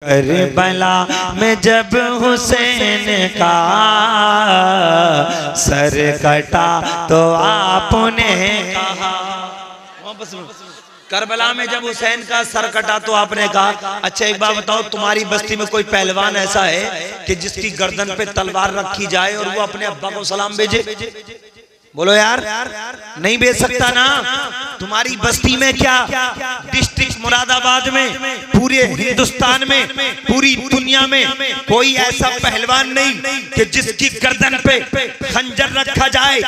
Karbala में जब हुसैन का सर कटा तो आपने कहा। करबला में जब हुसैन का सर कटा तो आपने कहा। अच्छा एक बात बताओ, तुम्हारी बस्ती में कोई पहलवान ऐसा है कि जिसकी गर्दन पे तलवार रखी जाए और वो अपने अब्बा को सलाम भेजे? बोलो यार, नहीं भेज सकता ना। तुम्हारी बस्ती में क्या, डिस्ट्रिक्ट मुरादाबाद में, पूरे हिंदुस्तान में, पूरी दुनिया में कोई ऐसा पहलवान नहीं कि जिसकी गर्दन पे खंजर रखा जाए,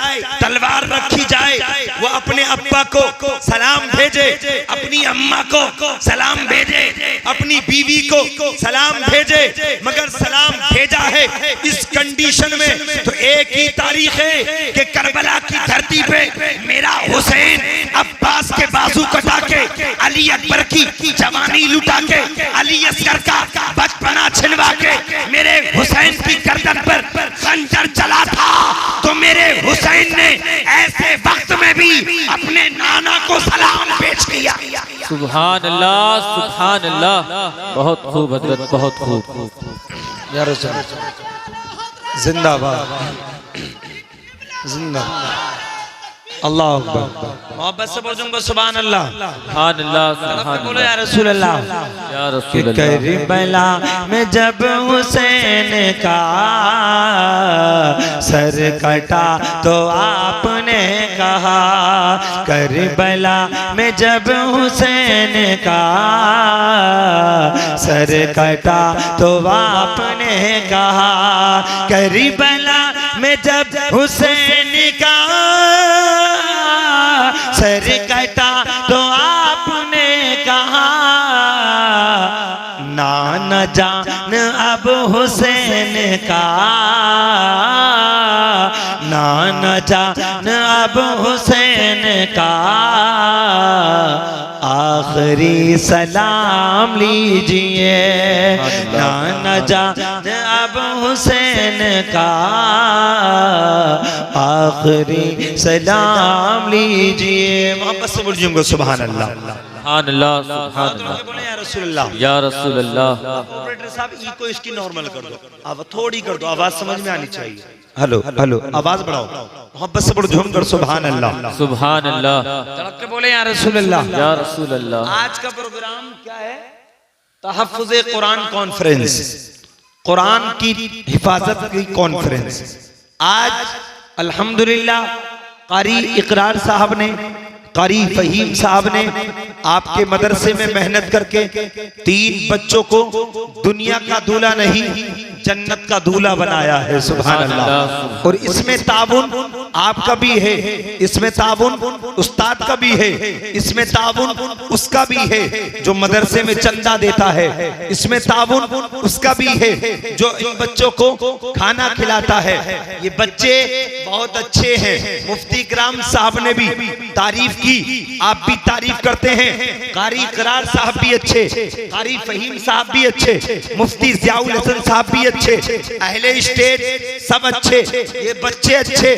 तलवार रखी जाए, वो अपने अब्बा को सलाम भेजे, अपनी अम्मा को सलाम भेजे, अपनी बीवी को सलाम भेजे। मगर सलाम भेजा है इस कंडीशन में तो एक ही तारीख है कि करबला की धरती पे मेरा हुसैन अब्बास के बाजू कटा के, अली अकबर की जवानी लुटा के, अली असगर का बचपना छिलवा के मेरे हुसैन की गर्दन पर खंजर चला था। तो मेरे हुसैन ने ऐसे वक्त में भी अपने नाना को सलाम पेश किया। सुभान अल्लाह, सुभान अल्लाह। बहुत खूब हजरत, बहुत खूब। या रसूल जिंदाबाद, जिंदाबाद। अल्लाह अकबर। मोहब्बत से बोलूंगा सुभान अल्लाह, सुभान अल्लाह, सुभान बोलो या रसूल अल्लाह, या रसूल अल्लाह। करबला में जब हुसैन का सर कटा तो आपने कहा। करबला में जब हुसैन का सर कटा तो आपने कहा। करबला में जब हुसैन का सर कटा तो आपने कहा। नाना जान अब हुसैन का, नाना जान अब हुसैन का आखिरी सलाम लीजिए। नाना जान अब हुसैन का आखिरी सलाम लीजिए। मोहब्बत से बोलिएगा सुभान अल्लाह, सुभान अल्लाह, सुभान अल्लाह। बोले या रसूल अल्लाह, या रसूल अल्लाह। ऑपरेटर साहब ई को इसकी नॉर्मल कर दो, अब थोड़ी कर दो, आवाज समझ में आनी चाहिए। हेलो हेलो, आवाज बढ़ाओ, मोहब्बत से बोलो झूमकर सुभान अल्लाह, सुभान अल्लाह। तड़क के बोले या रसूल अल्लाह, या रसूल अल्लाह। आज का प्रोग्राम क्या है? तहफ्फुज़े कुरान कॉन्फ्रेंस, कुरान की हिफाजत की कॉन्फ्रेंस। आज अल्हम्दुलिल्लाह कारी इकरार साहब ने, कारी फहीम साहब ने आपके मदरसे में मेहनत करके 3 बच्चों को दुनिया का दूल्हा नहीं जन्नत का दूल्हा बनाया है। सुभान अल्लाह। और इसमें ताबुन आपका भी है, इसमें ताबुन उस्ताद का भी है, इसमें ताबुन उसका भी है जो मदरसे में चंदा देता है, इसमें ताबुन उसका भी है जो इन बच्चों को खाना खिलाता है। ये बच्चे बहुत अच्छे हैं। मुफ्ती इकराम साहब ने भी तारीफ की, आप भी तारीफ करते हैं। कारी इकरार साहब भी अच्छे, कारी फहीम साहब भी अच्छे, मुफ्ती जियाउल हसन साहब भी अच्छे, अहले स्टेट सब अच्छे, ये बच्चे अच्छे।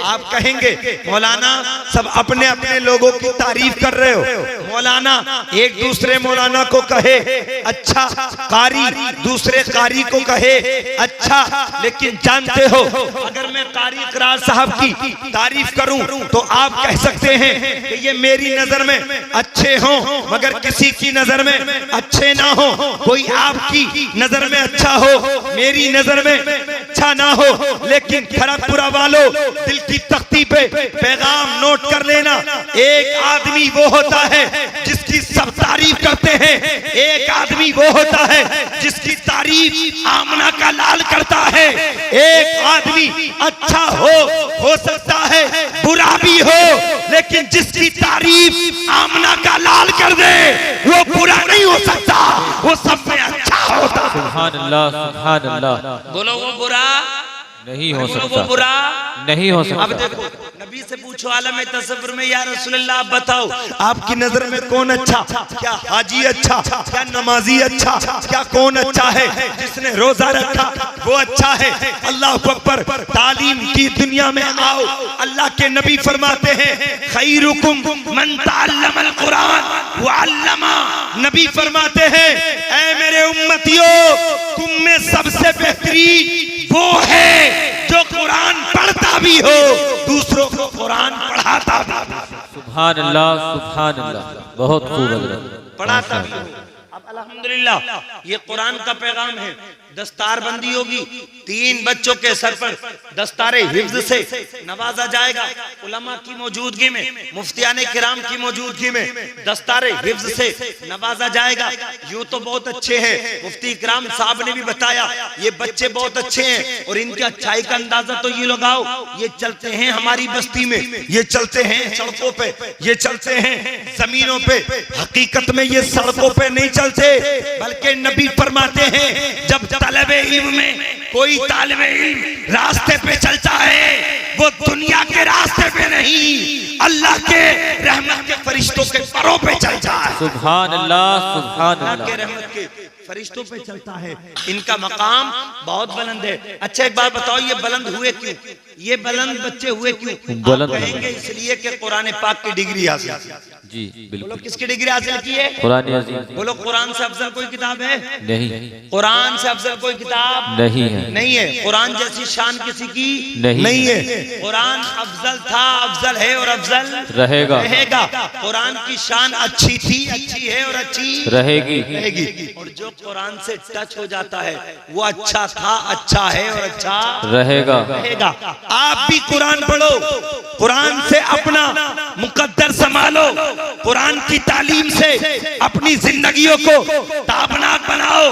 आप कहेंगे मौलाना सब अपने अपने लोगों की तारीफ कर रहे हो। मौलाना एक दूसरे मौलाना को कहे अच्छा, कारी दूसरे कारी को कहे अच्छा, लेकिन जानते हो अगर मैं कारी इकरार साहब की तारीफ करूं तो आप कह सकते हैं कि ये मेरी नजर में अच्छे हों मगर किसी की नजर में अच्छे ना हो। कोई आपकी नजर में अच्छा हो, मेरी नजर में अच्छा ना हो। लेकिन खड़गपुरा वालों, दिल की तख्ती पे पैगाम नोट कर लेना, एक आदमी वो होता है जिसकी सब तारीफ करते हैं, एक आदमी वो होता है जिसकी तारीफ आमना का लाल करता है। एक आदमी अच्छा हो सकता है, बुरा भी हो, लेकिन जिसकी तारीफ आमना का लाल कर दे वो बुरा नहीं हो सकता, वो सब में अच्छा होता। सुभान अल्लाह, सुभान अल्लाह। बोलो वो बुरा नहीं हो वो सकता, बुरा नहीं हो अब सकता। देखो नबी से पूछो आलम तसव्वुर में, या रसूलल्लाह आप बताओ आपकी नजर में कौन अच्छा, क्या हाजी अच्छा, क्या नमाजी अच्छा, क्या कौन अच्छा है? जिसने रोजा रखा वो अच्छा है। अल्लाह अकबर। तालीम की दुनिया में आओ, अल्लाह के नबी फरमाते हैं खैरुकुम मन तअल्लमल कुरान व अल्लमा। नबी फरमाते हैं ऐ मेरे उम्मतियों, तुम में सबसे बेहतरीन वो है जो कुरान पढ़ता भी हो, दूसरों को कुरान पढ़ाता भी हो। सुभान अल्लाह, सुभान अल्लाह, बहुत खूब हजरत, पढ़ाता भी हो। अब अल्हम्दुलिल्लाह ये कुरान का पैगाम है। दस्तार बंदी होगी, 3 बच्चों के सर पर दस्तारे हिफ्ज से नवाजा जाएगा। उलमा की मौजूदगी में, मुफ्तियाने किराम की मौजूदगी में दस्तारे हिफ्ज से नवाजा जाएगा। यूं तो बहुत अच्छे हैं, मुफ्ती किराम साहब ने भी बताया ये बच्चे बहुत अच्छे हैं और इनकी अच्छाई का अंदाजा तो ये लगाओ, ये चलते हैं हमारी बस्ती में, ये चलते हैं सड़कों पे, ये चलते हैं जमीनों पे। हकीकत में ये सड़कों पे नहीं चलते, बल्कि नबी फरमाते हैं जब तालिबे इल्म में कोई तालिबे इल्म रास्ते पे चलता है, वो दुनिया के रास्ते पे नहीं, अल्लाह के रहमत के फरिश्तों के परों पे चलता है। सुभान अल्लाह, सुभान अल्लाह के अल्लाह। रहमत के फरिश्तों पे चलता है। इनका मकाम बहुत बुलंद है। अच्छा एक बात बताओ, ये बुलंद हुए क्यों? ये बुलंद बच्चे हुए क्यों? बुलंद आप कहेंगे इसलिए कि कुरान पाक की डिग्री हासिल। जी बोलो बिल्कुल। किसकी डिग्री हासिल की है? कुरान अजीम। बोलो कुरान से अफजल कोई किताब है? नहीं, कुरान से अफजल कोई किताब नहीं है, नहीं है। कुरान जैसी शान किसी की नहीं है। कुरान अफजल था, अफजल है और अफजल रहेगा। कुरान की शान अच्छी थी, अच्छी है और अच्छी रहेगी। और जो कुरान से टच हो जाता है वो अच्छा था, अच्छा है और अच्छा रहेगा। आप भी कुरान पढ़ो, कुरान से अपना मुकद्दर संभालो, कुरान की तालीम से अपनी जिंदगियों को ताबनाक बनाओ।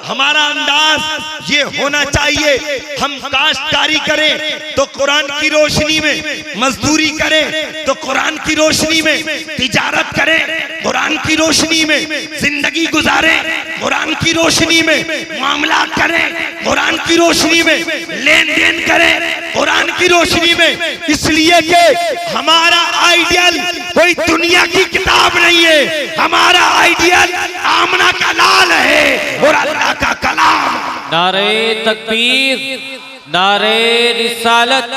हमारा अंदाज ये होना चाहिए, हम काश्तकारी करें तो कुरान की रोशनी में, मजदूरी करें तो कुरान की रोशनी में, तिजारत करें कुरान की रोशनी में, जिंदगी गुजारें कुरान की रोशनी में, मामला करें कुरान की रोशनी में, लेन देन करें कुरान की रोशनी में। इसलिए कि हमारा आइडियल कोई दुनिया की किताब नहीं है, हमारा आइडियल आमना का लाल है और अल्लाह का कलाम। नारे तकबीर, नारे रिसालत,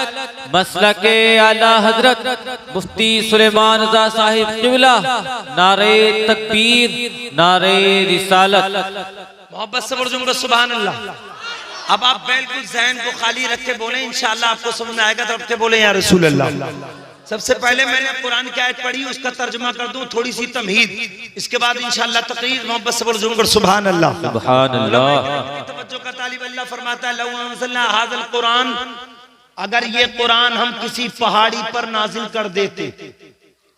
मसलके आला हजरत मुफ्ती सुलेमान रज़ा साहिब क़िबला। नारे तकबीर, नारे रिसालत। मोहब्बत से बोलो सुभान अल्लाह। अब आप बिल्कुल ज़हन को खाली रख के बोले, इंशाअल्लाह आपको समझ में आएगा। तो बोले या रसूल अल्लाह। सबसे पहले मैंने कुरान की आयत पढ़ी, उसका तर्जुमा कर दूं, थोड़ी सी तमहीद, इसके बाद इंशाअल्लाह तकरीर। मोहब्बत से बोलो सुभान अल्लाह। सुभान अल्लाह। तवज्जो का तालिब अल्लाह फरमाता है लौ अंज़लना हाज़ल कुरान, अगर ये कुरान हम किसी पहाड़ी पर नाजिल कर देते।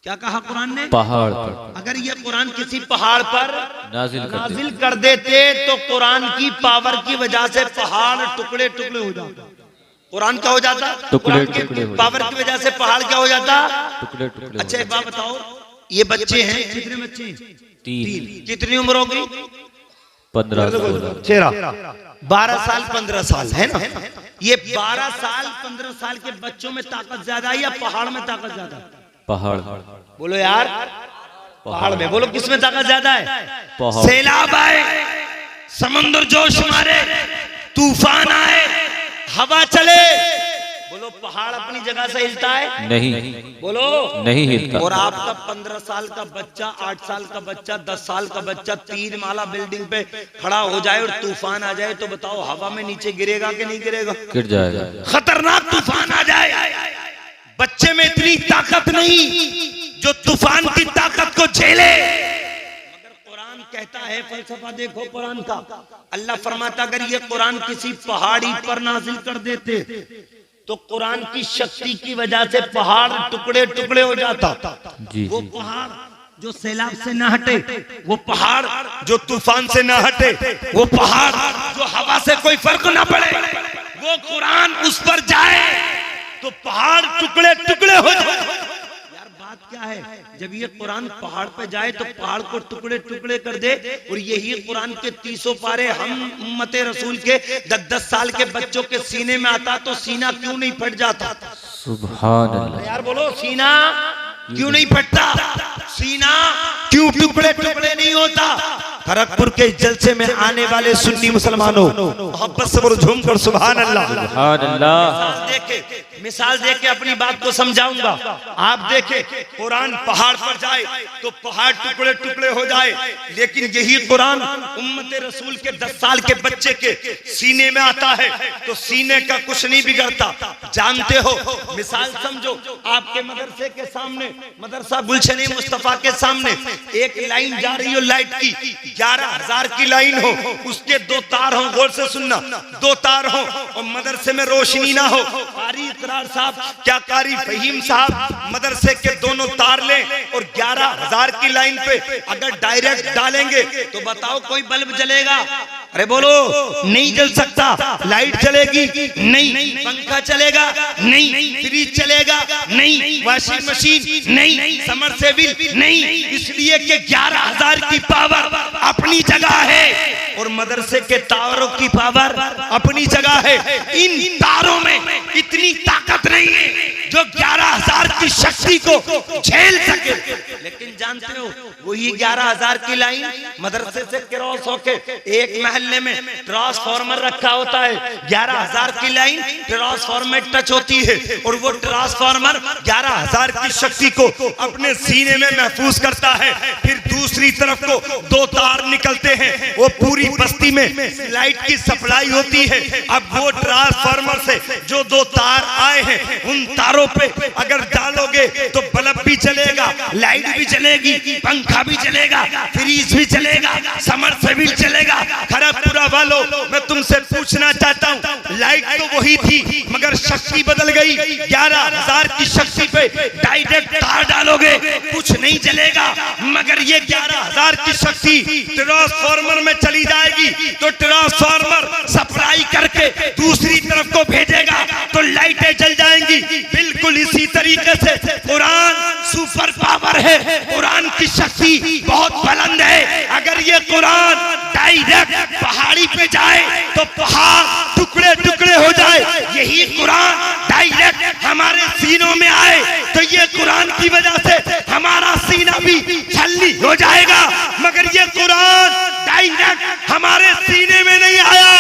क्या कहा कुरान ने? पहाड़ पर। अगर ये कुरान किसी पहाड़ पर नाजिल कर देते तो कुरान की पावर की वजह से पहाड़ टुकड़े टुकड़े हो जाता। कुरान क्या हो जाता? टुकड़े की टुकड़े हो पावर की वजह से पहाड़ क्या हो जाता? टुकड़े टुकड़े। अच्छा एक बात बताओ, ये बच्चे हैं, कितने बच्चे हैं? 3, कितनी उम्र होगी? 15, 12 साल 15 साल है ना? ये 12 साल 15 साल के बच्चों में ताकत ज्यादा है या पहाड़ में ताकत ज्यादा? पहाड़। बोलो यार, पहाड़ में। बोलो किस में ताकत ज्यादा है? पहाड़। सैलाब आए, समुद्र जोश मारे, तूफान आए, हवा चले, बोलो पहाड़ अपनी जगह से हिलता है? नहीं, बोलो नहीं हिलता। और आपका 15 साल का बच्चा, 8 साल का बच्चा, 10 साल का बच्चा 3 माला बिल्डिंग पे खड़ा हो जाए और तूफान आ जाए, तो बताओ हवा में नीचे गिरेगा कि नहीं गिरेगा? गिर जाएगा। खतरनाक तूफान आ जाए, बच्चे में इतनी ताकत नहीं जो तूफान की ताकत को झेले। मगर कुरान कहता है, फलसफा देखो कुरान का, अल्लाह फरमाता अगर ये कुरान किसी पहाड़ी पर नाजिल कर देते तो कुरान की शक्ति की वजह से पहाड़ टुकड़े टुकड़े हो जाता। जी, वो पहाड़ जो सैलाब से ना हटे, वो पहाड़ जो तूफान से ना हटे, वो पहाड़ जो हवा से कोई फर्क ना पड़े, वो कुरान उस पर जाए तो पहाड़ टुकड़े टुकड़े हो जाए। यार बात क्या है, जब ये कुरान पहाड़ पे जाए तो पहाड़ को टुकड़े टुकड़े कर दे, और यही कुरान के 300 पारे हम उम्मते रसूल के 10-10 साल के बच्चों के सीने में आता तो सीना क्यों नहीं फट जाता? सुभान अल्लाह। यार बोलो, सीना क्यों नहीं फटता? सीना क्यों टुकड़े टुकड़े नहीं होता? खड़गपुर के जलसे में आने वाले सुन्नी मुसलमानों, मोहब्बत से बोलो झूम कर सुभान अल्लाह। सुभान अल्लाह। मिसाल देके अपनी बात को समझाऊंगा। आप देखे कुरान पहाड़ पर जाए तो पहाड़ टुकड़े टुकड़े हो जाए, लेकिन यही कुरान उम्मते रसूल के 10 साल के बच्चे के सीने में आता है तो सीने का कुछ नहीं बिगड़ता। जानते हो, मिसाल समझो, आपके मदरसे के सामने, मदरसा गुलशन मुस्तफा के सामने एक लाइन जा रही हो लाइट की, 11,000 की लाइन हो, उसके 2 तार हो, गौर से सुनना, 2 तार हो और मदरसे में रोशनी ना हो। कारी इकरार साहब, क्या कारी फहीम साहब मदरसे के दोनों तार लें और 11,000 की लाइन पे अगर डायरेक्ट डालेंगे तो बताओ कोई बल्ब जलेगा? अरे बोलो, नहीं जल सकता। लाइट चलेगी? नहीं। पंखा चलेगा? नहीं। फ्रिज चलेगा? नहीं। Washing machine? नहीं। समरसेबिल? नहीं। इसलिए कि 11,000 की पावर अपनी जगह है और मदरसे के तारों की पावर अपनी जगह है। इन तारों में इतनी ताकत नहीं है जो 11,000 की शक्ति को झेल सके। लेकिन जानते हो, वही 11,000 की लाइन मदरसे से क्रॉस होके एक महल्ले में ट्रांसफार्मर रखा होता है, 11,000 की लाइन ट्रांसफार्मर टच होती है और वो ट्रांसफार्मर 11,000 की शक्ति को अपने सीने में महफूज करता है। फिर दूसरी तरफ को 2 तार निकलते हैं, वो पूरी बस्ती में लाइट की सप्लाई होती है। अब वो ट्रांसफार्मर से जो 2 तार आए हैं, उन तारों पे अगर डालोगे तो बल्ब भी चलेगा, लाइट भी चलेगी, पंखा भी चलेगा, फ्रिज भी चलेगा, समरसेबिल चलेगा। खड़गपुरा वालों, मैं तुमसे पूछना चाहता हूँ, लाइट तो वही थी मगर शक्ति बदल गई। 11,000 की शक्ति पे डायरेक्ट तार डालोगे कुछ नहीं चलेगा, मगर ये 11,000 की शक्ति ट्रांसफार्मर में चली जाएगी तो ट्रांसफार्मर सप्लाई करके दूसरी तरफ को भेजेगा तो लाइटें जल जाएंगी। बिल्कुल इसी तरीके से कुरान सुपर पावर है, कुरान की शक्ति बहुत बुलंद है। अगर ये कुरान डायरेक्ट पहाड़ी पे जाए तो पहाड़ टुकड़े टुकड़े हो जाए, यही कुरान डायरेक्ट हमारे सीनों में आए तो ये कुरान की वजह से हमारा सीना भी छल्ली हो जाएगा। मगर ये कुरान डायरेक्ट हमारे सीने में नहीं आया,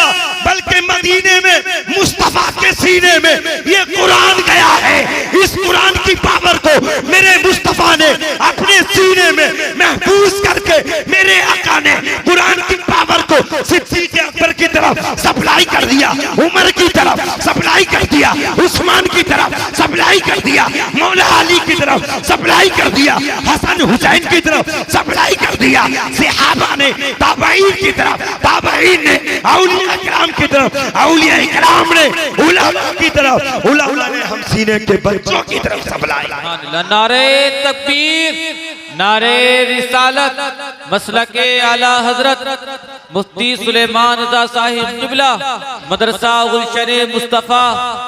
बल्कि मदीने में मुस्तफा के सीने में ये कुरान गया है। इस कुरान की पावर को मेरे मुस्तफा ने अपने सीने में महफूज करके मेरे आका ने कुरान की पावर को सिद्दीक़ अकबर की तरफ सप्लाई कर दिया, उमर की तरफ सप्लाई कर दिया, उस्मान की तरफ सप्लाई कर दिया, मौला अली की तरफ सप्लाई कर दिया, हसन हुसैन की तरफ सप्लाई कर दिया, सहाबा ने, ताबईन की तरफ, ताबईन ने, औलिया इकराम की तरफ, औलिया इकराम ने, उलमा की तरफ, उलमा ने हम सीने के बच्चों की तरफ सप्लाई। नारे तकबीर, नारे रिसालत, मसलके आला हजरत मुफ्ती सुलेमान रज़ा साहिब किबला, मदरसा गुलशन मुस्तफा,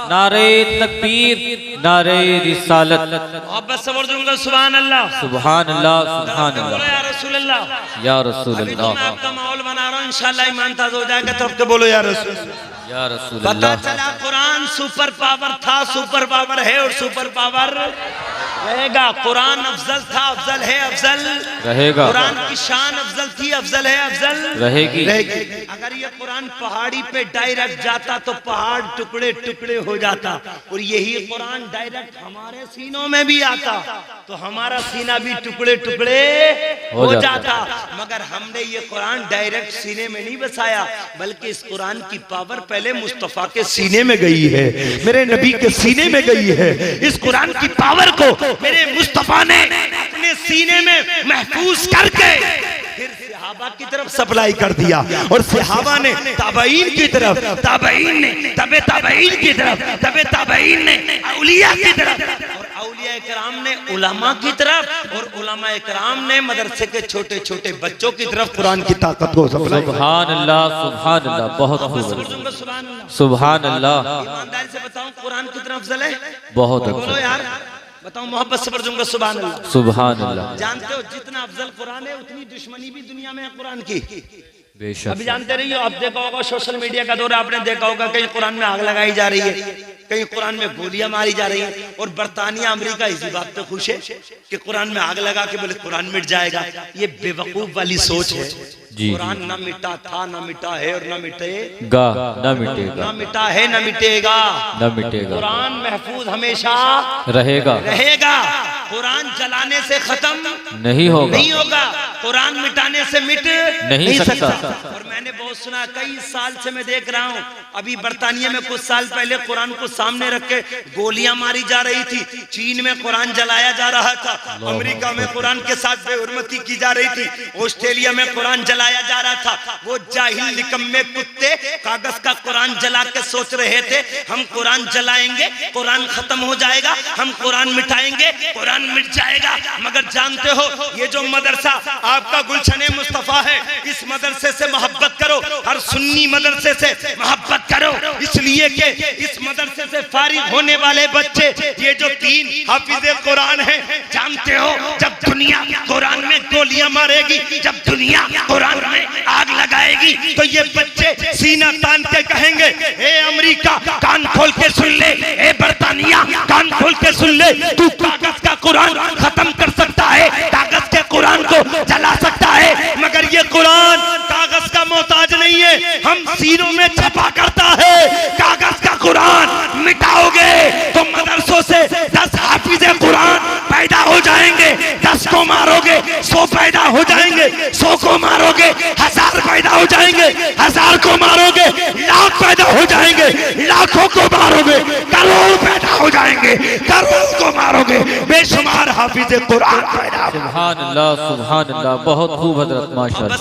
नारे तकबीर, नारे रिसालत। मोहब्बत से बोल सुभान अल्लाह, सुभान अल्लाह, सुभान अल्लाह, या रसूल अल्लाह, या रसूल अल्लाह। मैं आपका माहौल बना रहा हूँ, इंशाअल्लाह ईमान ताज़ा हो जाएगा तब के बोलो या रसूल, या रसूल पता अल्लाह। चला कुरान सुपर पावर था, सुपर पावर है और सुपर पावर रहेगा। कुरान अफजल था, अफजल है, अफजल रहेगा। कुरान की शान अफजल थी, अफजल है, अफजल रहेगी। अगर ये कुरान पहाड़ी पे डायरेक्ट जाता तो पहाड़ टुकड़े टुकड़े हो जाता, और यही कुरान डायरेक्ट हमारे सीनों में भी आता तो हमारा सीना भी टुकड़े टुकड़े हो जाता। मगर हमने ये कुरान डायरेक्ट सीने में नहीं बसाया, बल्कि इस कुरान की पावर पहले मुस्तफा के सीने में गई है, मेरे नबी के सीने में गई है। इस कुरान की पावर को मेरे मुस्तफा ने अपने सीने में महफूज करके फिर सहाबा की तरफ सप्लाई कर दिया, और सहाबा ने ताबईन की तरफ, ताबईन ने तबे ताबईन की तरफ, तबे ताबईन ने औलिया की तरफ, और औलिया इकराम ने उलमा की तरफ, और उलमा इकराम ने मदरसे के छोटे छोटे बच्चों की तरफ कुरान की ताकत को सप्लाई। सुभान अल्लाह, सुभान अल्लाह, बहुत खूब, सुभान अल्लाह। ईमानदारी से बताऊं, कुरान की तरफ अफजल है? बहुत बोलो यार, बताओ मोहब्बत से पढ़ूंगा सुभान अल्लाह। सुभान अल्लाह। जानते हो जितना अफजल कुरान है उतनी दुश्मनी भी दुनिया में है कुरान की। बेशक। अभी जानते रहिए, आप देखा होगा सोशल मीडिया का दौर, आपने देखा होगा कहीं कुरान में आग लगाई जा रही है, कहीं कुरान में गोलियां मारी जा रही हैं, और बरतानिया अमेरिका इसी बात पे खुश है कि कुरान में आग लगा के बोले कुरान मिट जाएगा। ये बेवकूफ वाली सोच है। कुरान ना मिटा था, ना मिटा है और ना मिटेगा, ना मिटेगा, ना मिटा है ना मिटेगा, ना मिटेगा। कुरान महफूज हमेशा रहेगा, रहेगा। कुरान जलाने से खत्म नहीं होगा, नहीं होगा। कुरान मिटाने से मिट नहीं सकता। और मैंने बहुत सुना, कई साल से मैं देख रहा हूँ, अभी बरतानिया में कुछ साल पहले कुरान को सामने रख के गोलियां मारी जा रही थी, चीन में कुरान जलाया जा रहा था, अमेरिका में कुरान के साथ बेहुरमती की जा रही थी, ऑस्ट्रेलिया में कुरान जलाया जा रहा था। वो जाहिल निकम्मे कुत्ते कागज का कुरान जला के सोच रहे थे हम कुरान जलाएंगे, कुरान खत्म हो जाएगा, हम कुरान मिटाएंगे, कुरान मिट जाएगा। मगर जानते हो, ये जो मदरसा आपका गुलशने मुस्तफा है, इस मदरसे से मोहब्बत करो, हर सुन्नी मदरसे से मोहब्बत करो, इसलिए कि इस मदरसे से फारिग होने वाले बच्चे, ये जो 3 हाफिज़े कुरान हैं, जानते हो जब दुनिया कुरान में गोलियां मारेगी, जब दुनिया कुरान में आग लगाएगी, तो ये बच्चे सीना तान के कहेंगे, ए अमेरिका कान खोल के सुन ले, ए बरतानिया कान खोल के सुन ले, तू कागज का कुरान खत्म कर सकता है, कागज के कुरान को जला सकता है, मगर ये कुरान कागज का मोहताज नहीं है, हम सीनों में छपा करता है। कागज का कुरान मिटाओगे तो मदरसों से 10 हाफिज़े कुरान पैदा हो जाएंगे, 10 को मारोगे 100 पैदा हो जाएंगे, 100 को मारोगे 1000 पैदा हो जाएंगे, 1000 को मारोगे लाख पैदा हो जाएंगे, लाखों को मारोगे करोड़ पैदा हो जाएंगे, करोड़ को मारोगे बेशुमार हाफिज़े कुरान पैदा। सुभान अल्लाह, सुभान अल्लाह, बहुत खूब हजरत, माशाअल्लाह।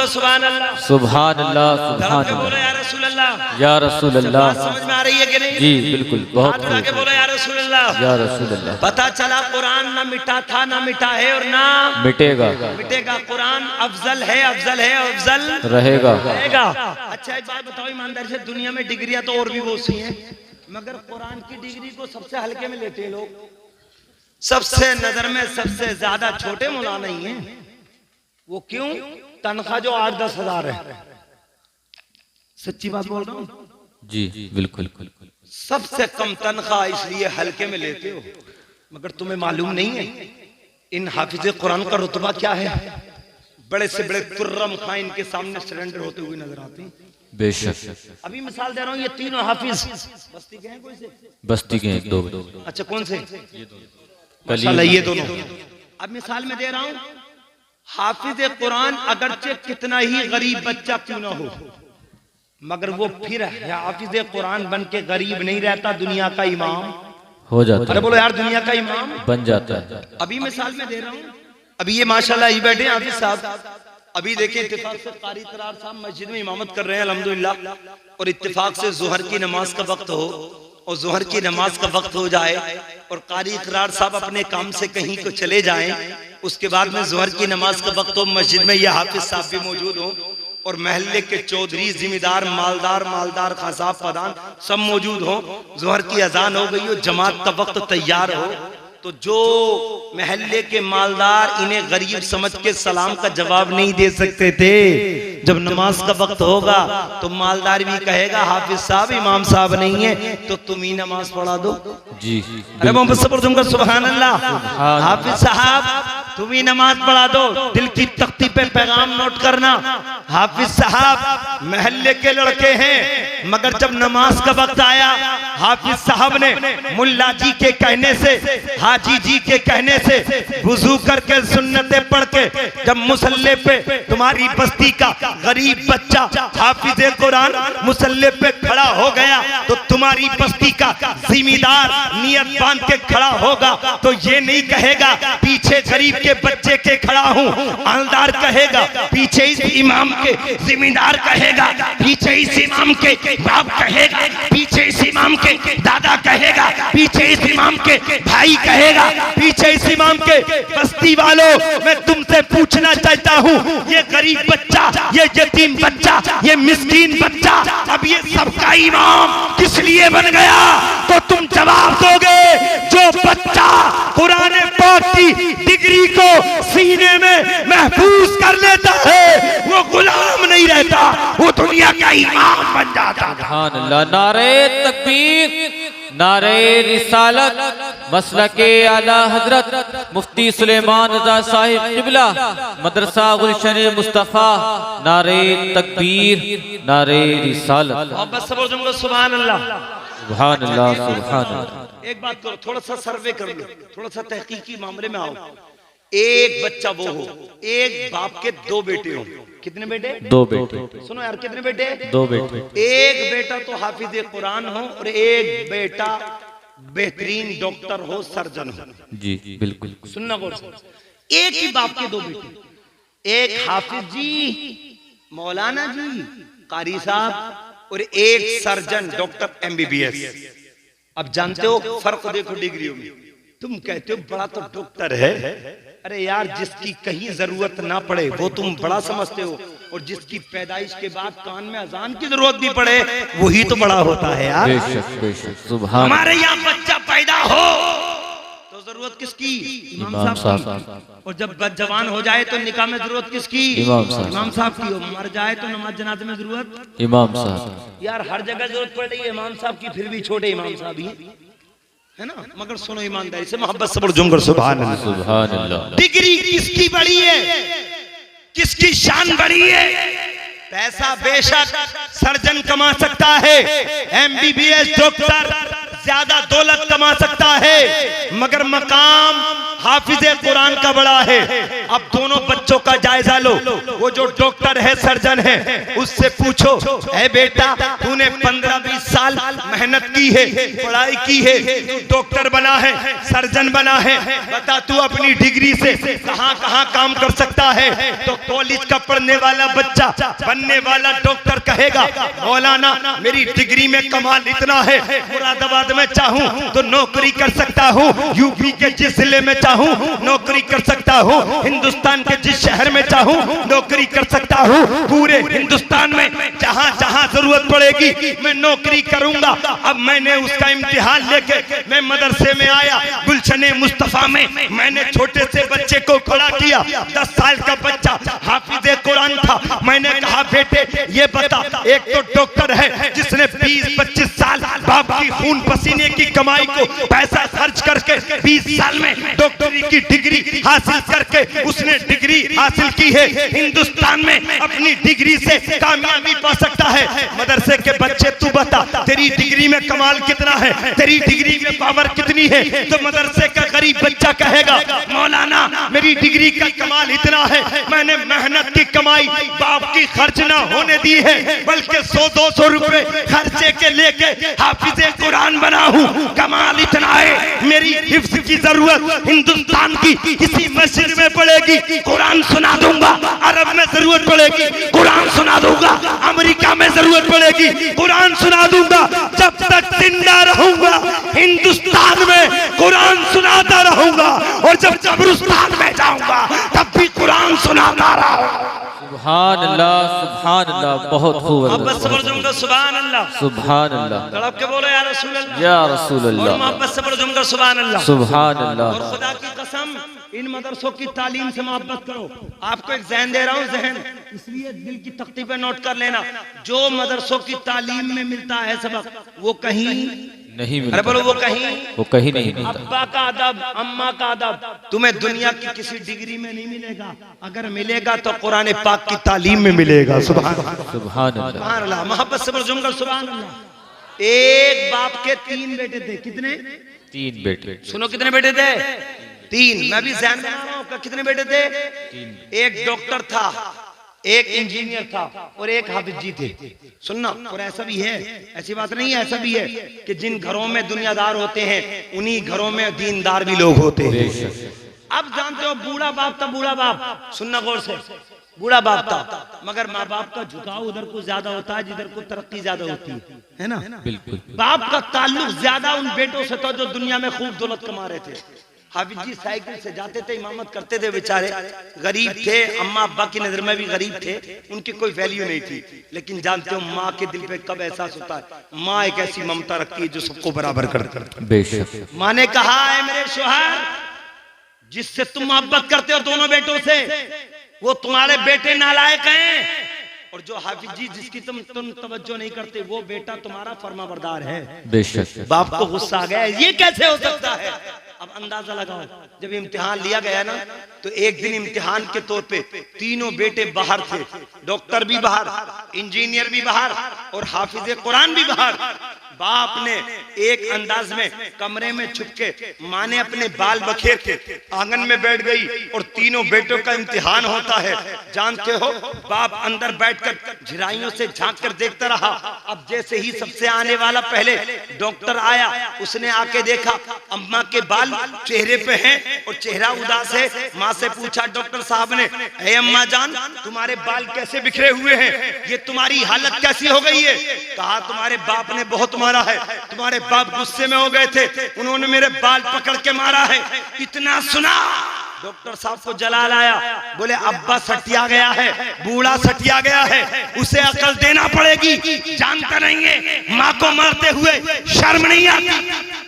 सुभान अल्लाह, सुभान अल्लाह, सुभान अल्लाह। या रसूल अल्लाह, या रसूल अल्लाह। समझ में आ रही है कि नहीं? जी बिल्कुल, बहुत हाथ लगा के बोलो या रसूल अल्लाह, या रसूल अल्लाह। पता चला कुरान ना मिटा था, ना मिटा है और ना मिटेगा, मिटेगा। कुरान अफजल है, अफजल है, अफजल रहेगा, रहेगा। अच्छा एक बात बताओ ईमानदारी से, दुनिया में डिग्रियां तो और भी बहुत सी हैं, मगर कुरान की डिग्री को सबसे हल्के में लेते हैं लोग। सबसे नजर में सबसे ज्यादा छोटे मौलाना ही हैं। वो क्यों? तनख्वाह जो 8-10 हजार है। सच्ची बात बोल रहा हूँ। जी बिल्कुल। सबसे कम तनख्वाह इसलिए हल्के में लेते हो, मगर तुम्हें मालूम नहीं है इन हाफिज़े कुरान का रुतबा क्या है। बड़े से बड़े तुर्रम खां इनके सामने सरेंडर होते हुए नजर आते हैं। बेशक। अभी मिसाल दे रहा हूँ, ये तीनों हाफिज बस्ती के हैं, कोई से? बस्ती के 1-2। अच्छा कौन से? माशाल्लाह ये दोनों। अब मिसाल में दे रहा हूँ, हाफिज़े कुरान अगरचे कितना ही गरीब बच्चा क्यों ना हो, मगर वो फिर हाफिज़े कुरान बन के गरीब नहीं रहता, दुनिया का इमाम हो जाता है। अरे बोलो यार, दुनिया का इमाम बन जाता है। अभी मिसाल में दे रहा हूँ, अभी ये माशाल्लाह ही बैठे हाफिज साहब, अभी देखिए इत्तेफाक से कारी तरार साहब मस्जिद में इमामत कर रहे हैं अल्हम्दुलिल्लाह, और इत्तेफाक से जोहर की नमाज का वक्त हो और जोहर की नमाज का वक्त हो जाए और कारी इकरार साहब अपने काम से कहीं को चले जाएं, उसके बाद में जोहर की नमाज का वक्त हो, मस्जिद में ये हाफिज साहब भी मौजूद हो और महल्ले के चौधरी, जिम्मेदार, मालदार खासाब, प्रधान सब मौजूद हो, जोहर की अजान हो गई हो, जमात का वक्त तैयार हो, तो जो महल्ले के मालदार इन्हें गरीब समझ के सलाम का जवाब नहीं दे सकते थे, जब नमाज का वक्त होगा तो मालदार भी कहेगा हाफिज साहब इमाम साहब नहीं है तो तुम ही नमाज पढ़ा दो। जी अरे मोहम्मद सबर तुम कर सुभान अल्लाह, हाफिज साहब तुम ही नमाज पढ़ा दो। दिल की तख्ती पे पैगाम नोट करना, हाफिज साहब महल्ले के लड़के हैं, मगर जब नमाज का वक्त आया हाफिज साहब ने मुल्ला जी के कहने से, हाजी जी के कहने से वुजू करके सुन्नतें पढ़ के जब मुसल्ले पे तुम्हारी बस्ती का गरीब बच्चा हाफिज़े कुरान मुसल्ले पे खड़ा हो गया तो तुम्हारी बस्ती का जिम्मेदार नियत बांध के खड़ा होगा तो ये नहीं कहेगा पीछे गरीब के बच्चे के खड़ा हूँ, आलदार कहेगा पीछे इस इमाम के, जिम्मेदार कहेगा पीछे इस इमाम के, बाप कहेगा, पीछे इस इमाम के दादा कहेगा, पीछे इस इमाम के भाई कहेगा, पीछे इस इमाम के बस्ती वालों, मैं तुमसे पूछना चाहता हूँ, ये गरीब बच्चा, ये यतीम बच्चा, ये मिस्कीन बच्चा, अब ये सबका इमाम किस लिए बन गया? तो तुम जवाब दोगे, जो बच्चा कुरान पाक की डिग्री को सीने में महफूज कर लेता है, वो गुलाम नहीं रहता, वो दुनिया का इमाम बन जाता है। सुभान अल्लाह। नारे तकबीर, नारे रिसालत, मसलके आला हजरत मुफ्ती सुलेमान रजा साहिब किबला, मदरसा गुलशन मुस्तफा, नारे तकबीर, नारे रिसालत। बस सब लोग सुभान अल्लाह, सुभान अल्लाह, सुभान अल्लाह। एक बात करो, थोड़ा सा सर्वे कर लो, थोड़ा सा तहकीकी मामले में आओ। एक बच्चा वो हो, एक बाप के दो बेटे हो, कितने बेटे? दो बेटे। सुनो यार, कितने बेटे? दो बेटे। एक बेटा तो हाफिज कुरान हो और एक बेटा बेहतरीन डॉक्टर हो, सर्जन हो। जी बिल्कुल। सुनना गौर से, एक ही बाप के दो बेटे, एक हाफिज जी, मौलाना जी, कारी साहब, और एक सर्जन डॉक्टर MBBS। अब जानते हो फर्क देखो डिग्रियों में। तुम कहते हो बड़ा तो डॉक्टर है, अरे यार जिसकी कहीं जरूरत ना पड़े वो तुम बड़ा समझते हो, और जिसकी पैदाइश के बाद कान में अजान की जरूरत भी पड़े वही तो बड़ा होता है यार। बेशक बेशक, सुभान। हमारे यहाँ बच्चा पैदा हो तो जरूरत किसकी? इमाम साहब। और जब जवान हो जाए तो निकाह में जरूरत किसकी? इमाम साहब। इमाम साहब की। मर जाए तो नमाज जनाजे में जरूरत इमाम साहब। यार हर जगह जरूरत पड़ रही है इमाम साहब की, फिर भी छोटे इमाम साहब ही है ना। मगर सुनो ईमानदारी से, मोहब्बत से जुमकर सुभान अल्लाह, सुभान अल्लाह। डिग्री किसकी बड़ी है, किसकी शान बड़ी है? पैसा बेशक सर्जन कमा सकता है, MBBS डॉक्टर ज्यादा दौलत कमा सकता है, मगर मकाम हाफिज कुरान का बड़ा है। अब दोनों बच्चों का जायजा लो, वो जो डॉक्टर है, सर्जन है, उससे पूछो, ए बेटा तूने 15-20 साल मेहनत की है, पढ़ाई की है, तू डॉक्टर बना है, सर्जन बना है, बता तू अपनी डिग्री से कहां कहां काम कर सकता है? तो कॉलेज का पढ़ने वाला बच्चा बनने वाला डॉक्टर कहेगा, मौलाना मेरी डिग्री में कमाल इतना है, मुरादाबाद में चाहूं तो नौकरी कर सकता हूं, यूपी के जिस जिले में चाहूं नौकरी कर सकता हूं, हिंदुस्तान के जिस शहर में चाहूं नौकरी कर सकता हूं, पूरे हिंदुस्तान में जहां जहां जरूरत पड़ेगी मैं नौकरी करूंगा। अब मैंने उसका इम्तिहान लेके मैं मदरसे में आया, गुलशन मुस्तफा में मैंने छोटे से बच्चे को खड़ा किया, 10 साल का बच्चा हाफिज कुरान था। मैंने कहा बेटे ये बता, एक तो डॉक्टर है जिसने 20-25 साल बाप की खून पसीने की कमाई को पैसा खर्च करके 20 साल में डॉक्टरी की डिग्री हासिल करके उसने डिग्री हासिल की है, हिंदुस्तान में अपनी डिग्री से कामयाबी पा सकता है। मदरसे के बच्चे तू बता तेरी डिग्री में कमाल कितना है, तेरी डिग्री में पावर कितनी है? तो मदरसे का गरीब बच्चा कहेगा, मौलाना मेरी डिग्री का कमाल इतना है, मैंने मेहनत की कमाई बाप की खर्च ना होने दी है, बल्कि 100-200 रुपए खर्चे के लेके हाफिज कुरान बना हूँ। कमाल इतना है, मेरी हिफ्ज की जरूरत हिंदुस्तान की किसी मस्जिद में पड़ेगी, कुरान सुना दूंगा। अरब में जरूरत पड़ेगी, कुरान सुना दूंगा। अमेरिका में जरूरत पड़ेगी, कुरान सुना दूंगा। जब तक जिंदा रहूंगा हिंदुस्तान में कुरान सुनाता रहूंगा, और जब कब्रिस्तान में जाऊंगा तब भी कुरान सुनाता रहूंगा। सुभान अल्लाह, सुभान अल्लाह। बहुत खूब। मोहब्बत से बोलो सुभान अल्लाह, सुभान अल्लाह। तड़प के बोलो या रसूल अल्लाह, या रसूल अल्लाह। मोहब्बत से बोलो सुभान अल्लाह, सुभान अल्लाह। और खुदा की कसम इन मदरसों की तालीम से मोहब्बत करो। आपको एक जहन दे रहा हूँ, जहन इसलिए दिल की तख्ती पे नोट कर लेना, जो मदरसों की तालीम में मिलता है सबक वो कहीं नहीं मिलता। अरे बोलो वो कहीं नहीं मिलता। अब्बा का अदब, अम्मा का अदब तुम्हें दुनिया की किसी डिग्री में नहीं मिलेगा, अगर मिलेगा तो कुरान पाक की तालीम में मिलेगा। सुभान सुभान अल्लाह। मोहब्बत से बोलो सुभान अल्लाह। एक बाप के 3 बेटे थे, कितने? 3 बेटे। सुनो कितने बेटे थे? 3। मैं भी ध्यान बना रहा हूँ, कितने बेटे थे? 3। एक डॉक्टर था, एक इंजीनियर था और एक हाफिज जी थे। सुनना, और ऐसा भी है, ऐसी बात नहीं है, ऐसा भी है कि जिन घरों में दुनियादार होते हैं उन्हीं घरों में दीनदार भी लोग होते हैं। अब जानते हो बूढ़ा बाप था, बूढ़ा बाप, सुनना गौर से, बूढ़ा बाप था, मगर माँ बाप का झुकाव उधर को ज्यादा होता है जिधर को तरक्की ज्यादा होती है ना। बिल्कुल। बाप का ताल्लुक ज्यादा उन बेटों से था जो दुनिया में खूब दौलत कमा रहे थे। हाफिज जी साइकिल से जाते थे, इमामत करते थे, बेचारे गरीब थे, अम्मा अब्बा की नजर में भी गरीब थे, उनकी कोई वैल्यू नहीं थी। लेकिन जानते हो माँ के दिल पे कब एहसास होता है, माँ एक ऐसी ममता रखती है जो सबको बराबर करती है। बेशक। माँ ने कहा है मेरे शोहर, जिससे तुम मोहब्बत करते हो दोनों बेटों से, वो तुम्हारे बेटे नालायक हैं, और जो हाफिज जी जिसकी तुम तवज्जो नहीं करते वो बेटा तुम्हारा फर्माबरदार है। बेशक। बाप को गुस्सा आ गया, ये कैसे हो सकता है। अब अंदाजा लगाओ, जब इम्तिहान लिया गया ना तो एक दिन इम्तिहान के तौर पे तीनों बेटे बाहर थे, डॉक्टर भी बाहर, इंजीनियर भी बाहर और हाफिज कुरान भी बाहर। बाप ने एक अंदाज में कमरे में छुपके, माँ ने अपने बाल बखेर के आंगन में बैठ गई और तीनों बेटों का इम्तिहान होता है। जानते हो बाप अंदर बैठकर झिराइयों से झांक कर देखता रहा। अब जैसे ही सबसे आने वाला पहले डॉक्टर आया, उसने आके देखा अम्मा के बाल चेहरे पे हैं और चेहरा उदास है। माँ से पूछा डॉक्टर साहब ने, हे अम्मा जान तुम्हारे बाल कैसे बिखरे हुए हैं, ये तुम्हारी हालत कैसी हो गई है। कहा तुम्हारे बाप ने बहुत मारा है, तुम्हारे बाप गुस्से में हो गए थे, उन्होंने मेरे बाल पकड़ के मारा है। इतना सुना डॉक्टर साहब को जलाल आया, बोले अब्बा सटिया गया है, बूढ़ा सटिया गया है, उसे अकल देना पड़ेगी। जानता नहीं है माँ को मारते हुए शर्म नहीं आती।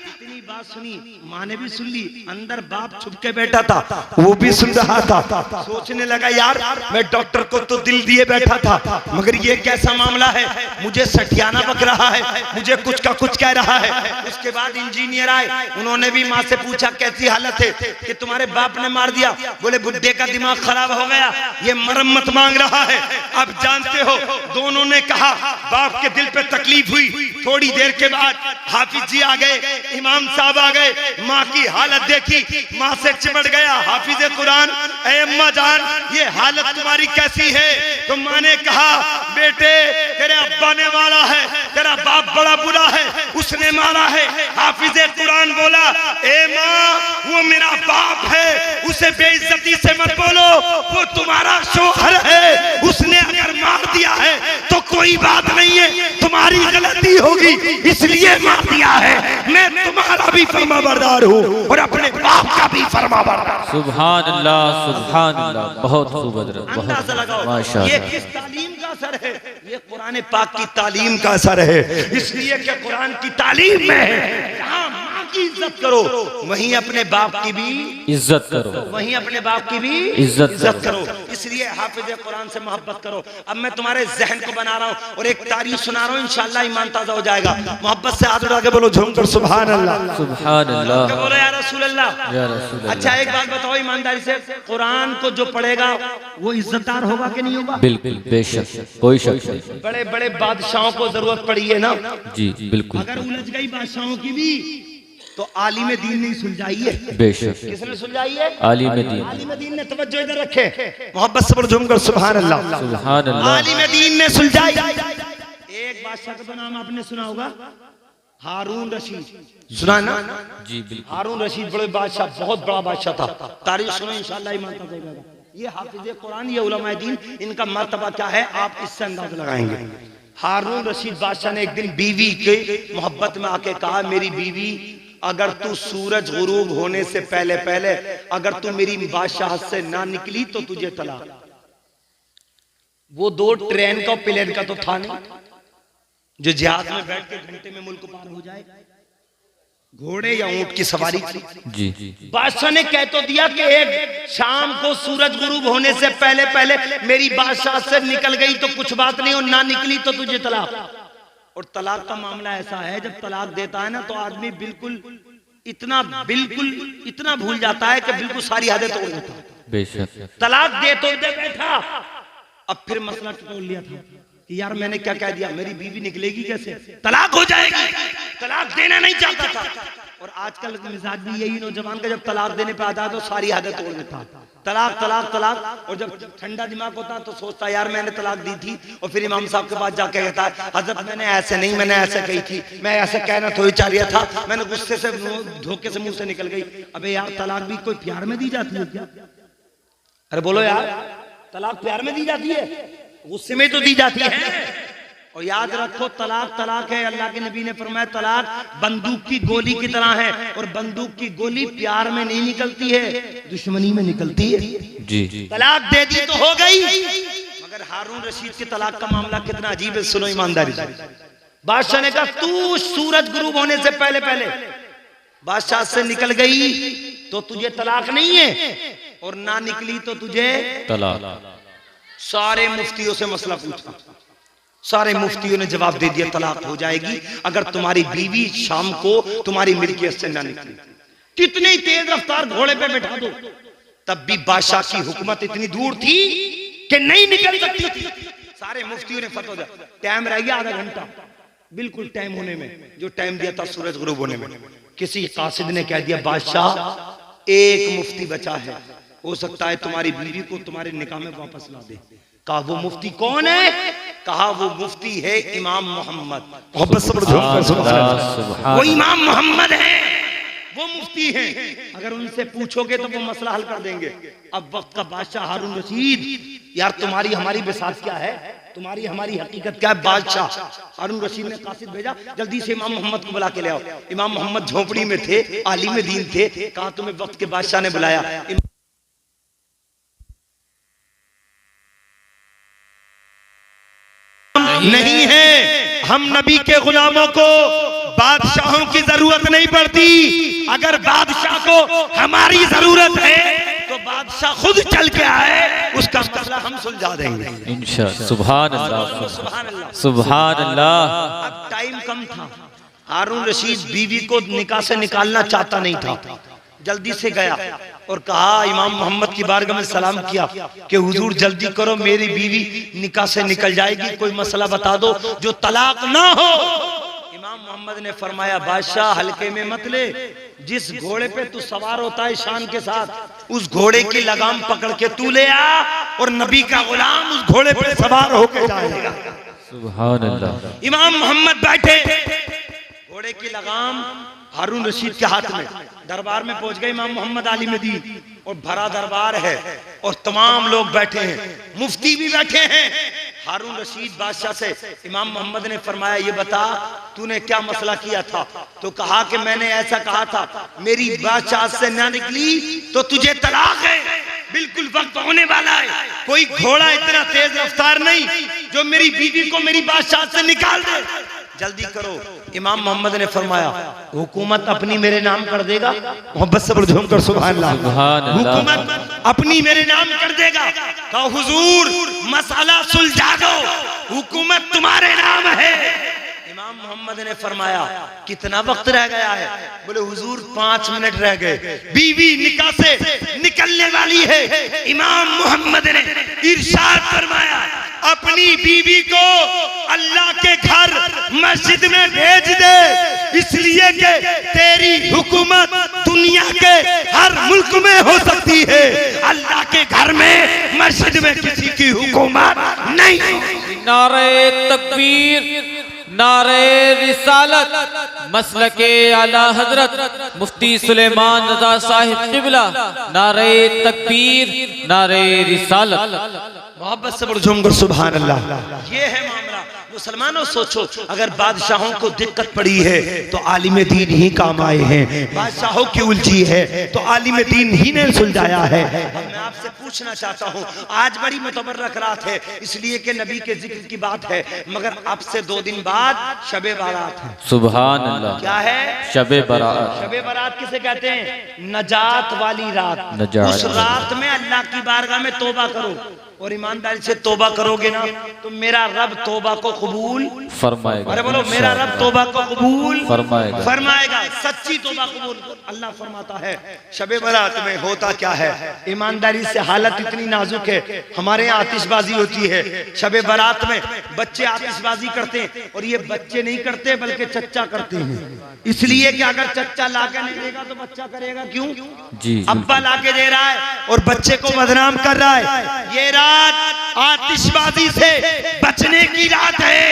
बात सुनी, माँ ने भी सुन ली, अंदर बाप छुप के बैठा था, वो भी सुन रहा था। सोचने लगा यार मैं डॉक्टर को तो दिल दिए बैठा था, मगर ये कैसा मामला है, मुझे सठियाना बक रहा है, मुझे कुछ का कुछ कह रहा है। उसके बाद इंजीनियर आए, उन्होंने भी माँ से पूछा कैसी हालत है, कि तुम्हारे बाप ने मार दिया। बोले बुड्ढे का दिमाग खराब हो गया, ये मरम्मत मांग रहा है। अब जानते हो दोनों ने कहा, बाप के दिल पे तकलीफ हुई। थोड़ी देर के बाद हाफिज जी आ गए, इमाम साहब आ गए, माँ की हालत देखी, माँ से चिमट गया हाफिज कुरान, ऐ अम्मा जान ये हालत तुम्हारी कैसी है। तो माँ ने कहा बेटे तेरे अब्बा ने मारा है, तेरा बाप बड़ा बुरा है, उसने मारा है। हाफिज कुरान बोला, ए माँ वो मेरा बाप है, उसे बेइज्जती से मत बोलो, वो तुम्हारा शोहर है, उसने अगर मार दिया है तो कोई बात नहीं है, तुम्हारी गलती होगी इसलिए मार दिया है। मैं तुम्हारा भी फर्माबरदार हूँ और अपने बाप का भी फर्माबरदार। सुभान अल्लाह, सुभान अल्लाह। बहुत खूब हज़रत, अंदाजा लगाओ माशाअल्लाह। ये किस तालीम का असर है, ये कुरान पाक की तालीम का असर है। इसलिए कि कुरान की तालीम में है, जहाँ माँ की इज्जत करो वहीं अपने बाप की भी इज्जत करो, वहीं अपने बाप की भी इज्जत करो। इसलिए हाफिज कुरान से मोहब्बत करो। अब मैं तुम्हारे जहन को बना रहा हूँ और एक तारीफ सुना रहा हूँ, इंशाल्लाह ईमान ताजा हो जाएगा। मोहब्बत से हाथ उठा के बोलो झूमकर सुभान अल्लाह, सुभान अल्लाह, बोलो या रसूल अल्लाह, या रसूल अल्लाह। अच्छा एक बात बताओ ईमानदारी से, कुरान को जो पढ़ेगा वो इज्जतदार होगा कि नहीं होगा। बिल्कुल बेशक, कोई शक नहीं। बड़े बड़े बादशाहों को जरूरत पड़ी है ना, जी बिल्कुल। अगर उलझ गई बादशाहों की भी तो आलिम दीन ने सुलझाई है। बेशक, किसने सुलझाई है, आलिम दीन। आलिम दीन ने। तवज्जो इधर रखे, मोहब्बत से बोलो झूमकर सुभान अल्लाह, सुभान अल्लाह। आलिम दीन ने सुलझाई। एक बादशाह का नाम आपने सुना होगा, हारून रशीद, सुना ना जी बिल्कुल। हारून रशीद बड़े बादशाह, बहुत बड़ा बादशाह था। तारीख सुनो इंशाअल्लाह ईमान ताजा हो जाएगा। ये हाफिज कुरान, ये उलमाए दीन, इनका मर्तबा क्या है आप इससे अंदाज लगाएंगे। हारून रशीद बादशाह ने एक दिन बीवी के मोहब्बत में आके कहा, मेरी बीवी अगर तू सूरज गुरूब होने से पहले पहले अगर तू मेरी बादशाह से ना निकली तो तुझे तलाक। वो दो ट्रेन का प्लेन का तो था नहीं, जो जहाज में बैठ के घंटे में मुल्क पार हो जाए, घोड़े या ऊंट की सवारी थी। जी बादशाह ने कह तो दिया कि एक शाम को सूरज गुरूब होने से पहले पहले मेरी बादशाह से निकल गई तो कुछ बात नहीं, और ना निकली तो तुझे तलाक। और तलाक का मामला ऐसा है, जब तलाक देता है ना तो आदमी बिल्कुल इतना भूल जाता है कि बिल्कुल सारी हदें तोड़ देता है। बेशक, तलाक दे तो दे बैठा, अब फिर मसला टटोल लिया था कि यार मैंने क्या कह दिया, मेरी बीवी निकलेगी कैसे, तलाक हो जाएगी। तलाक देना नहीं चाहता था। और आजकल का मिजाज भी यही, नौजवान का जब तलाक देने पे आता है तो सारी आदत तोड़ देता है, तलाक तलाक तलाक। और जब ठंडा दिमाग होता है तो सोचता है यार मैंने तलाक दी थी, और फिर इमाम साहब के पास जाके कहता है हजरत मैंने ऐसे नहीं, मैंने ऐसे कही थी, मैं ऐसे कहना थोड़ी चाह रहा था, मैंने गुस्से से धोखे से मुंह से निकल गई। अबे यार तलाक भी कोई प्यार में दी जाती है क्या? अरे बोलो यार, तलाक प्यार में दी जाती है, गुस्से में तो दी जाती है। और याद रखो तलाक तलाक है। अल्लाह के नबी ने फरमाया तलाक बंदूक की गोली की तरह है, और बंदूक की गोली प्यार में नहीं निकलती है, दुश्मनी में निकलती है। जी तलाक दे दी तो हो गई, मगर हारून रशीद के तलाक का मामला कितना अजीब है, सुनो ईमानदारी से। बादशाह ने कहा तू सूरज गुरूब होने से पहले पहले बादशाह से निकल गई तो तुझे तलाक नहीं है, और ना निकली तो तुझे तलाक। सारे मुफ्तियों से मसला पूछा, सारे मुफ्तियों ने जवाब दे दिया तलाक हो जाएगी अगर तुम्हारी बीवी शाम को तुम्हारी मिल्कियत से ना निकली। कितने ही तेज रफ्तार घोड़े पे बैठा दो, तब भी बादशाह की हुकूमत इतनी दूर थी कि नहीं निकल सकती थी। सारे मुफ्तियों ने फतवा दिया, टाइम रह गया आधा घंटा, बिल्कुल टाइम होने में, जो टाइम दिया था सूरज गुरूब होने में। किसी कासिद ने कह दिया बादशाह एक मुफ्ती बचा है, हो सकता है तुम्हारी बीवी को तुम्हारे निकाह में वापस ला दे। कहा वो मुफ्ती कौन है? कहा वो मुफ्ती है इमाम मोहम्मद। वो इमाम मोहम्मद है, वो मुफ्ती हैं, अगर उनसे पूछोगे तो वो मसला हल कर देंगे। अब वक्त का बादशाह हारून रशीद, यार तुम्हारी हमारी बिसात क्या है, तुम्हारी हमारी हकीकत क्या है? बादशाह हारून रशीद ने कासिद भेजा, जल्दी से इमाम मोहम्मद को बुला के ले आओ। इमाम मोहम्मद झोपड़ी में थे, आलिम दीन थे। कहा तुम्हें वक्त के बादशाह ने बुलाया। नहीं है, हम नबी के गुलामों को बादशाहों की जरूरत नहीं पड़ती। अगर बादशाह को हमारी जरूरत है तो बादशाह खुद चल के आए, उसका मसला हम सुलझा देंगे इंशाअल्लाह। सुभान अल्लाह, सुभान अल्लाह। अब टाइम कम था, हारून रशीद बीवी को निकाह से निकालना चाहता नहीं था, जल्दी से गया और कहा इमाम मोहम्मद की बारगाह में सलाम किया कि हुजूर जल्दी करो, मेरी बीवी निकाह से निकल जाएगी, कोई मसला बता दो जो तलाक ना हो। इमाम मोहम्मद ने फरमाया बादशाह हल्के में मत ले, जिस घोड़े पे तू सवार होता है शान के साथ, उस घोड़े की लगाम पकड़ के तू ले आ, और नबी का गुलाम उस घोड़े पे सवार होके जाएगा। सुभान अल्लाह। इमाम मोहम्मद बैठे, घोड़े की लगाम हारून रशीद के हाथ में, दरबार में पहुंच गए इमाम मोहम्मद आलिम दीन, और भरा दरबार है और तमाम लोग बैठे हैं, मुफ्ती भी बैठे हैं। हारून रशीद बादशाह से इमाम मोहम्मद ने फरमाया ये बता तूने क्या मसला किया था? तो कहा कि मैंने ऐसा कहा था, मेरी बादशाह से ना निकली तो तुझे तलाक है, बिल्कुल वक्त होने वाला है, कोई घोड़ा इतना तेज रफ्तार नहीं जो मेरी बीवी को मेरी बादशाह से निकाल दे, जल्दी करो। इमाम मोहम्मद ने फरमाया हुकूमत अपनी मेरे नाम कर देगा, मोहब्बत से झूम कर सुभान अल्लाह, हुकूमत अपनी मेरे नाम कर देगा। कहा हुजूर मसला सुलझा दो, हुकूमत तुम्हारे नाम है। इमाम मोहम्मद ने फरमाया कितना वक्त रह गया है? बोले हुजूर 5 मिनट रह गए, बीवी निकाह से निकलने वाली है। इमाम मोहम्मद ने इरशाद फरमाया अपनी बीवी को अल्लाह के घर मस्जिद में भेज दे, इसलिए कि तेरी हुकूमत दुनिया के हर मुल्क में हो सकती है, अल्लाह के घर में मस्जिद में किसी की हुकूमत नहीं। नारे तकबीर, नारे रिसालत, मसलके आला हजरत मुफ्ती सुलेमान रजा साहिब किबला, नारे तकबीर, नारे रिसालत। मोहब्बत से बढ़ सुभान अल्लाह। ये है मामला। मुसलमानों सोचो, अगर बादशाहों को दिक्कत पड़ी है तो आलिम दीन ही काम आए हैं, बादशाहों की उलझी है तो आलिम दीन ही ने सुलझाया है। मैं आपसे पूछना चाहता हूँ, आज बड़ी मुतबर्रक रात है इसलिए कि नबी के जिक्र की बात है, मगर अब से 2 दिन बाद शबे बारात है। सुभान अल्लाह। क्या है? शबे बारात। शबे बारात किसे कहते हैं? नजात वाली रात। नजात। उस रात में अल्लाह की बारगाह में तौबा करो, और ईमानदारी से तौबा करोगे ना तो मेरा रब तौबा को कबूल फरमाएगा। अरे बोलो मेरा रब तौबा को कबूल फरमाएगा, फरमाएगा, सच्ची तौबा कबूल अल्लाह फरमाता है। शबे बारात में होता क्या है? ईमानदारी से हालत इतनी नाजुक है, हमारे यहाँ आतिशबाजी होती है शबे बारात में, बच्चे आतिशबाजी करते हैं, और ये बच्चे नहीं करते बल्कि चच्चा करते हैं, इसलिए कि अगर चच्चा लाके नहीं देगा तो बच्चा करेगा क्यों? जी। अब्बा लाके दे रहा है और बच्चे को बदनाम कर रहा है। ये रात आतिशबाजी से बचने की रात है,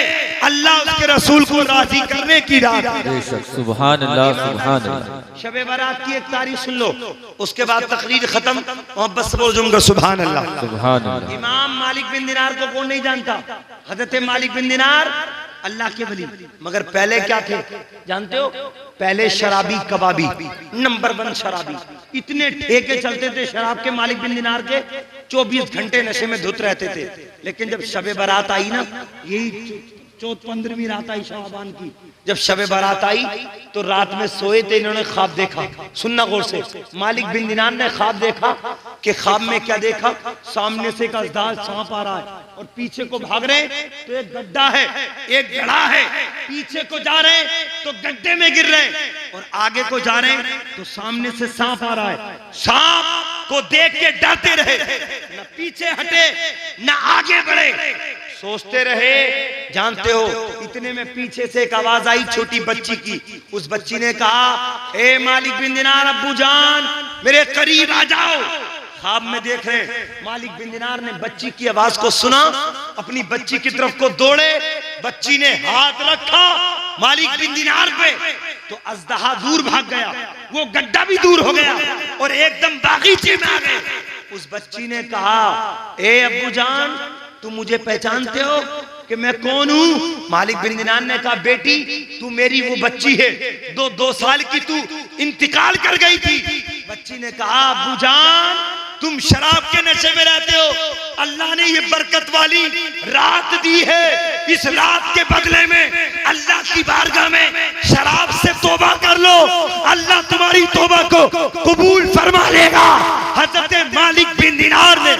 अल्लाह उसके रसूल को राजी करने की रात है। बेशक, सुभान अल्लाह, सुभान अल्लाह। शबे बारात की एक तारीख सुन लो, उसके बाद तकरीर खत्म, मोहब्बत से बोल दूंगा सुभान अल्लाह, सुभान अल्लाह। इमाम मालिक बिन दिनार को कौन नहीं जानता? हजरत मालिक बिन दिनार अल्लाह के वली, मगर पहले क्या थे जानते हो? पहले शराबी कबाबी, नंबर 1 शराबी। इतने ठेके चलते थे शराब के मालिक बिन दिनार के, 24 घंटे नशे में धुत रहते थे। लेकिन जब शबे बारात आई ना, यही 15वीं रात आई शाबान की, जब शबे बारात आई तो रात में सोए थे, इन्होंने ख्वाब देखा। सुनना गौर से, मालिक बिन दिनार ने ख्वाब देखा कि ख्वाब में क्या देखा? सामने से एक अजदार सांप आ रहा है और पीछे को भाग रहे तो एक गड्ढा है, एक गड्ढा है, पीछे को जा रहे तो गड्ढे में गिर रहे, और आगे को जा रहे तो सामने से सांप आ रहा है। सांप को देख के डरते रहे, न पीछे हटे न आगे बढ़े, सोचते रहे। जानते हो, इतने में पीछे से एक आवाज आई छोटी बच्ची की। उस बच्ची ने कहा, ए मालिक बिन दिनार, अब्बू जान मेरे करीब आ जाओ। ख्वाब में देख रहे मालिक बिन दिनार ने बच्ची की आवाज को सुना, अपनी बच्ची की तरफ को दौड़े, बच्ची ने हाथ रखा मालिक बिन दिनार पे तो अजदहा दूर भाग गया, वो गड्ढा भी दूर हो गया और एकदम बागीचे में आ गए। उस बच्ची ने कहा, ए अब्बू जान तुम मुझे पहचानते हो कि मैं कौन हूँ? मालिक बिन दिनार ने कहा, बेटी तू मेरी वो बच्ची है, 2 साल की तू इंतकाल कर गई थी। बच्ची ने कहा, अब्बू जान तुम शराब के नशे में रहते हो, अल्लाह ने ये बरकत वाली रात दी है, इस रात के बदले में अल्लाह की बारगाह में शराब से तौबा कर लो, अल्लाह तुम्हारी तौबा को कबूल फरमा लेगा। हजरत मालिक बिन दिनार ने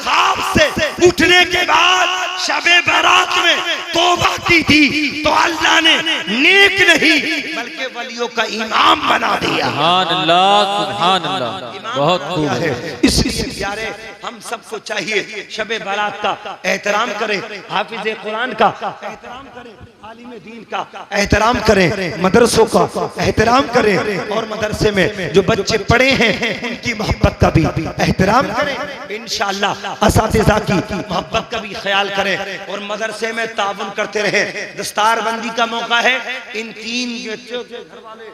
ख्वाब से उठने के बाद शबे बारात में तौबा की थी तो अल्लाह ने नेक नहीं बल्कि वलियों का इमाम बना दिया। सुभान अल्लाह, सुभान अल्लाह, बहुत खूब है। इसलिए प्यारे हम सबको चाहिए शबे बारात का एहतराम करें, हाफिज कुरान का एहतराम करें, आलिम दीन का एहतराम करें, मदरसों का एहतराम करें, और मदरसे में जो बच्चे पढ़े हैं उनकी मोहब्बत का भी एहतराम करें। इंशाअल्लाह असातिज़ा की मोहब्बत का भी ख्याल करें और मदरसे में ताउन करते रहे। दस्तारबंदी का मौका है, इन 3 बच्चों के घर वाले,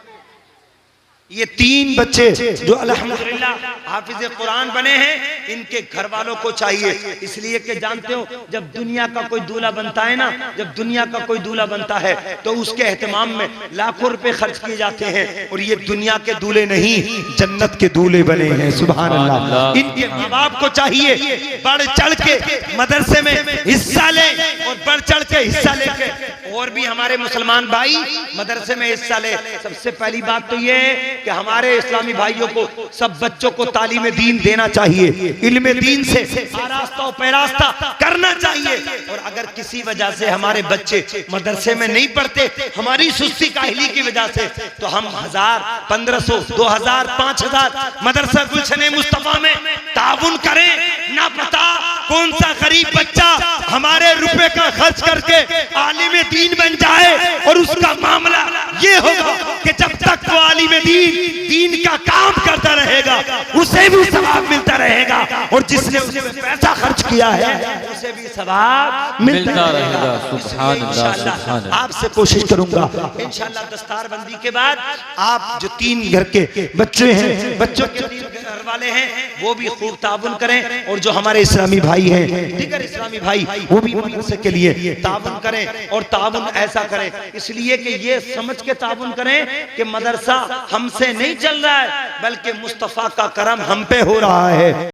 ये 3 बच्चे जो अल्हम्दुलिल्लाह हाफिज कुरान बने हैं, इनके घर वालों को चाहिए, इसलिए कि जानते हो जब दुनिया का कोई दूल्हा बनता है ना, जब दुनिया का कोई दूल्हा बनता है तो उसके एहतमाम में लाखों रुपए खर्च किए जाते हैं, और ये दुनिया के दूल्हे नहीं जन्नत के दूल्हे बने हैं। सुभान अल्लाह। इनके माँ बाप को चाहिए बढ़ चढ़ के मदरसे में हिस्सा ले, और बढ़ चढ़ के हिस्सा लेके और भी हमारे मुसलमान भाई मदरसे में हिस्सा ले। सबसे पहली बात तो ये है कि हमारे इस्लामी भाइयों को, सब बच्चों को तालीम दीन देना चाहिए, इल्म दीन से आरास्ता और पैरास्ता करना चाहिए। और अगर किसी वजह से हमारे बच्चे मदरसे में नहीं पढ़ते, हमारी सुस्ती काहिली की वजह से, तो हम 1000, 1500, 2000, 5000 मदरसा गुलशन मुस्तफा में ताउन करें। ना पता कौन सा गरीब बच्चा हमारे रुपए का खर्च करके आलिम दीन बन जाए, और उसका मामला ये होगा कि जब तक वो आलिम दीन का काम करता रहेगा उसे भी सवाब मिलता रहेगा, और जिसने उसे पैसा खर्च किया है उसे भी सवाब मिलता रहेगा। सुभान अल्लाह, सुभान अल्लाह। आपसे कोशिश करूंगा इंशाअल्लाह दस्तारबंदी के बाद आप जो 3 घर के बच्चे हैं, बच्चों के 3 घर वाले हैं, वो भी खूब ताउन करें, और जो हमारे इस्लामी भाई हैं, दीगर इस्लामी भाई, वो भी मदरसे के लिए ताउन करें, और ताउन ऐसा करें इसलिए कि ये समझ के ताउन करें कि मदरसा हमसे नहीं चल रहा है बल्कि मुस्तफा का करम हम पे हो रहा है।